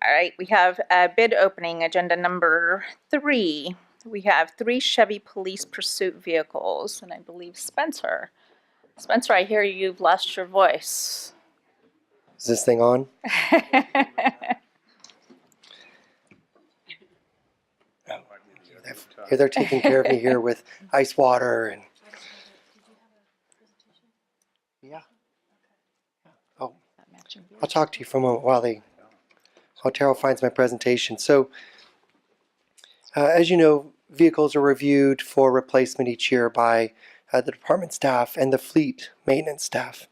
All right, we have bid opening, agenda number 3. We have 3 Chevy police pursuit vehicles, and I believe Spencer. Spencer, I hear you've lost your voice. Is this thing on? They're taking care of me here with ice water and. Yeah. Oh, I'll talk to you for a moment while Terrell finds my presentation. So, as you know, vehicles are reviewed for replacement each year by the department staff and the fleet maintenance staff.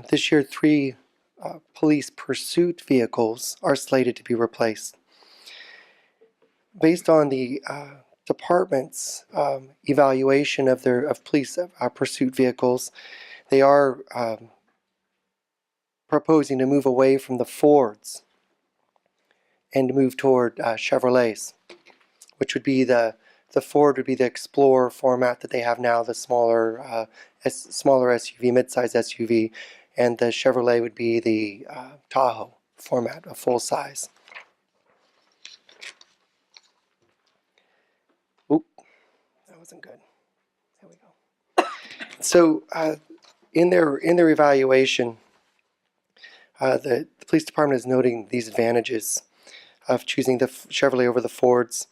This year, 3 police pursuit vehicles are slated to be replaced. Based on the department's evaluation of police pursuit vehicles, they are proposing to move away from the Fords and move toward Chevrolets, which would be the Ford would be the Explorer format that they have now, the smaller SUV, mid-size SUV, and the Chevrolet would be the Tahoe format, a full size. Oop, that wasn't good. There we go. So in their evaluation, the police department is noting these advantages of choosing the Chevrolet over the Fords.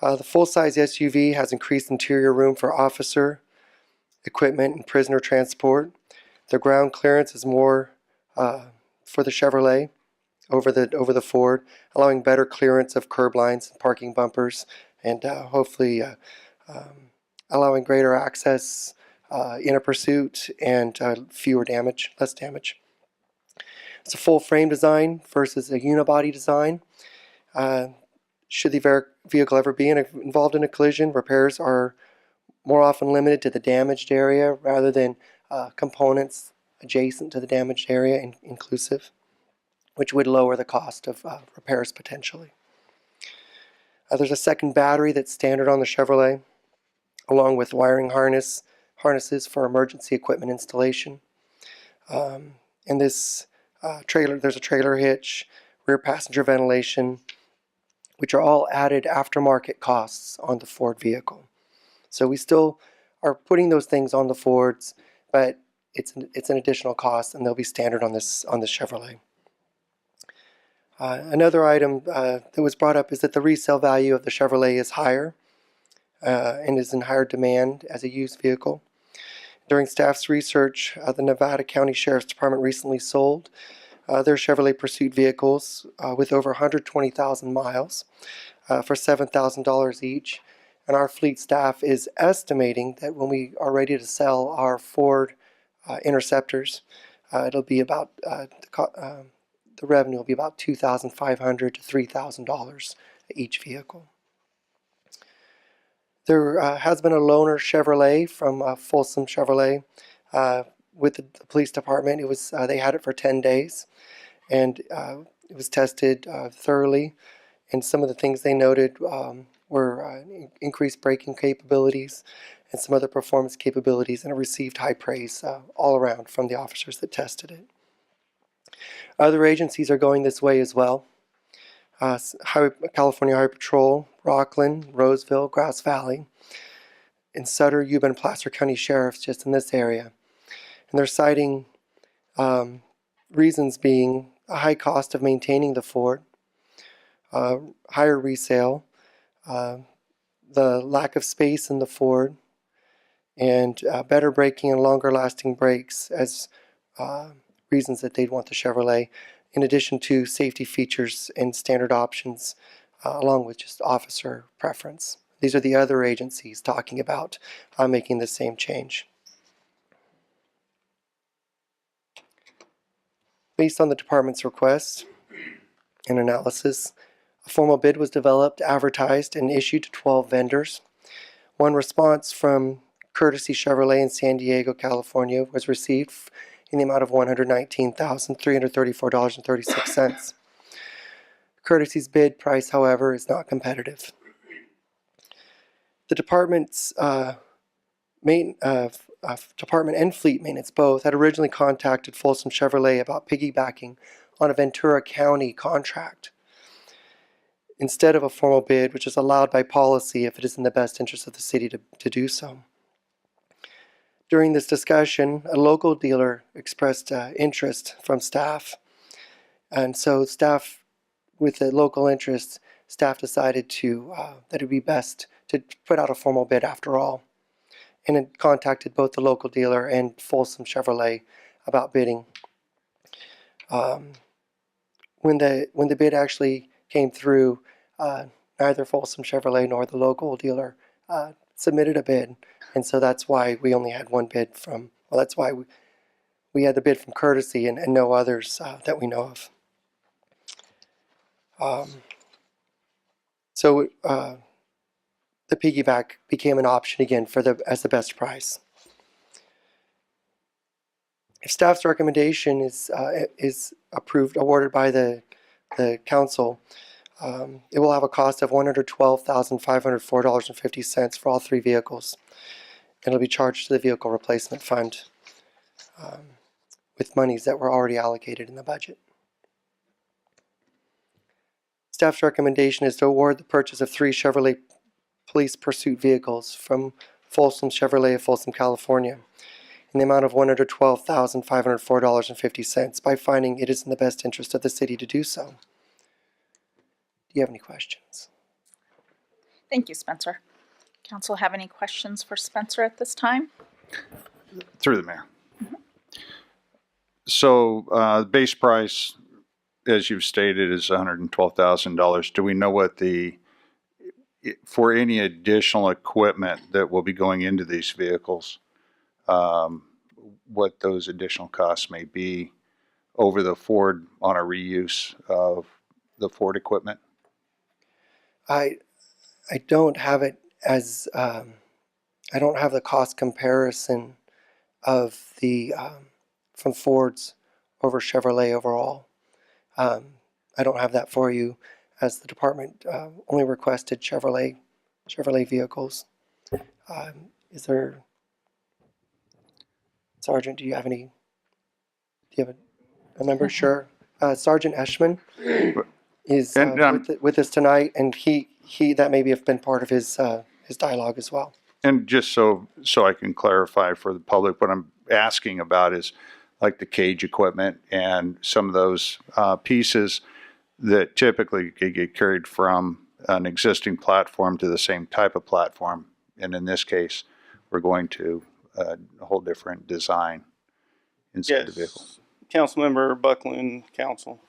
The full-size SUV has increased interior room for officer, equipment, and prisoner transport. The ground clearance is more for the Chevrolet over the Ford, allowing better clearance of curb lines and parking bumpers, and hopefully allowing greater access in a pursuit and less damage. It's a full frame design versus a unibody design. Should the vehicle ever be involved in a collision, repairs are more often limited to the damaged area rather than components adjacent to the damaged area inclusive, which would lower the cost of repairs potentially. There's a second battery that's standard on the Chevrolet, along with wiring harnesses for emergency equipment installation. In this trailer, there's a trailer hitch, rear passenger ventilation, which are all added aftermarket costs on the Ford vehicle. So we still are putting those things on the Fords, but it's an additional cost, and they'll be standard on the Chevrolet. Another item that was brought up is that the resale value of the Chevrolet is higher and is in higher demand as a used vehicle. During staff's research, the Nevada County Sheriff's Department recently sold their Chevrolet Pursuit vehicles with over 120,000 miles for $7,000 each. And our fleet staff is estimating that when we are ready to sell our Ford Interceptors, it'll be about the revenue will be about $2,500 to $3,000 each vehicle. There has been a loaner Chevrolet from Folsom Chevrolet with the police department. It was they had it for 10 days, and it was tested thoroughly. And some of the things they noted were increased braking capabilities and some other performance capabilities, and it received high praise all around from the officers that tested it. Other agencies are going this way as well. California Highway Patrol, Rockland, Roseville, Grass Valley, and Sutter, Yuba, and Placer County Sheriffs just in this area. And they're citing reasons being a high cost of maintaining the Ford, higher resale, the lack of space in the Ford, and better braking and longer lasting brakes as reasons that they'd want the Chevrolet, in addition to safety features and standard options, along with just officer preference. These are the other agencies talking about making the same change. Based on the department's request and analysis, a formal bid was developed, advertised, and issued to 12 vendors. One response from Courtesy Chevrolet in San Diego, California was received in the amount of $119,334.36. Courtesy's bid price, however, is not competitive. The department's department and fleet maintenance both had originally contacted Folsom Chevrolet about piggybacking on a Ventura County contract instead of a formal bid, which is allowed by policy if it is in the best interest of the city to do so. During this discussion, a local dealer expressed interest from staff, and so staff, with the local interest, staff decided that it would be best to put out a formal bid after all, and it contacted both the local dealer and Folsom Chevrolet about bidding. When the bid actually came through, neither Folsom Chevrolet nor the local dealer submitted a bid, and so that's why we only had one bid from. Well, that's why we had the bid from courtesy and no others that we know of. So the piggyback became an option again as the best price. If staff's recommendation is awarded by the council, it will have a cost of $112,504.50 for all three vehicles, and it'll be charged to the vehicle replacement fund with monies that were already allocated in the budget. Staff's recommendation is to award the purchase of 3 Chevrolet police pursuit vehicles from Folsom Chevrolet of Folsom, California, in the amount of $112,504.50 by finding it is in the best interest of the city to do so. Do you have any questions? Thank you, Spencer. Council have any questions for Spencer at this time? Through the mayor. So the base price, as you've stated, is $112,000. Do we know what for any additional equipment that will be going into these vehicles, what those additional costs may be over the Ford on a reuse of the Ford equipment? I don't have it as I don't have the cost comparison of the from Ford's over Chevrolet overall. I don't have that for you, as the department only requested Chevrolet vehicles. Is there, Sergeant? Do you have a number? Sure. Sergeant Eschman is with us tonight, and he that maybe have been part of his dialogue as well. And just so I can clarify for the public, what I'm asking about is like the cage equipment and some of those pieces that typically could get carried from an existing platform to the same type of platform. And in this case, we're going to a whole different design inside the vehicle. Councilmember Buckland, Council.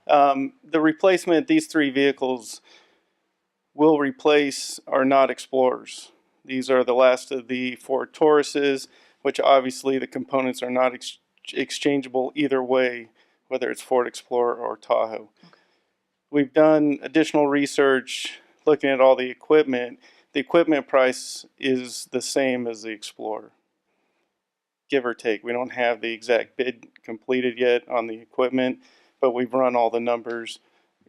The replacement, these 3 vehicles will replace are not Explorers. These are the last of the Ford Tauruses, which obviously the components are not exchangeable either way, whether it's Ford Explorer or Tahoe. Okay. We've done additional research looking at all the equipment. The equipment price is the same as the Explorer, give or take. We don't have the exact bid completed yet on the equipment, but we've run all the numbers,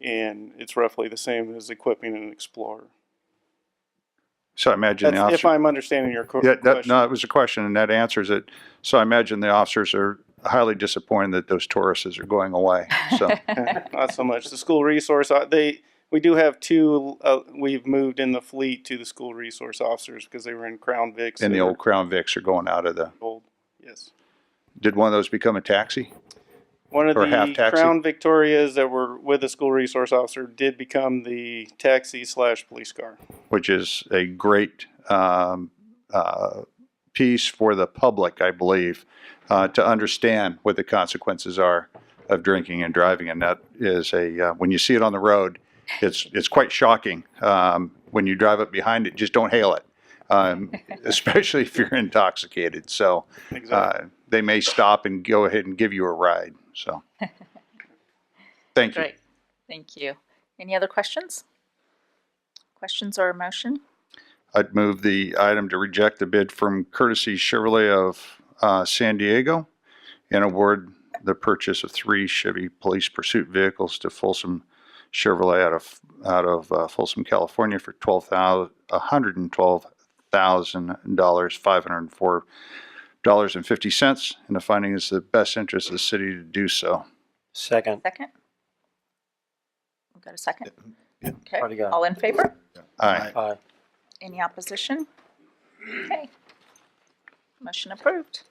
and it's roughly the same as equipping an Explorer. So I imagine if I'm understanding your question. No, it was a question, and that answers it. So I imagine the officers are highly disappointed that those Tauruses are going away. So not so much. The school resource, we do have 2. We've moved in the fleet to the school resource officers because they were in Crown Vics. And the old Crown Vics are going out of the old. Yes. Did one of those become a taxi? One of the Crown Victorias that were with the school resource officer did become the taxi/police car. Which is a great piece for the public, I believe, to understand what the consequences are of drinking and driving. And that is when you see it on the road, it's quite shocking. When you drive up behind it, just don't hail it, especially if you're intoxicated. So exactly. They may stop and go ahead and give you a ride. So, thank you. Great. Thank you. Any other questions? Questions or a motion? I'd move the item to reject the bid from Courtesy Chevrolet of San Diego and award the purchase of 3 Chevy police pursuit vehicles to Folsom Chevrolet out of Folsom, California for $112,504.50, and the finding is the best interest of the city to do so. Second. Second? We got a second? Okay, Already got it. all in favor? Aye. Aye. Any opposition? Okay. Motion approved.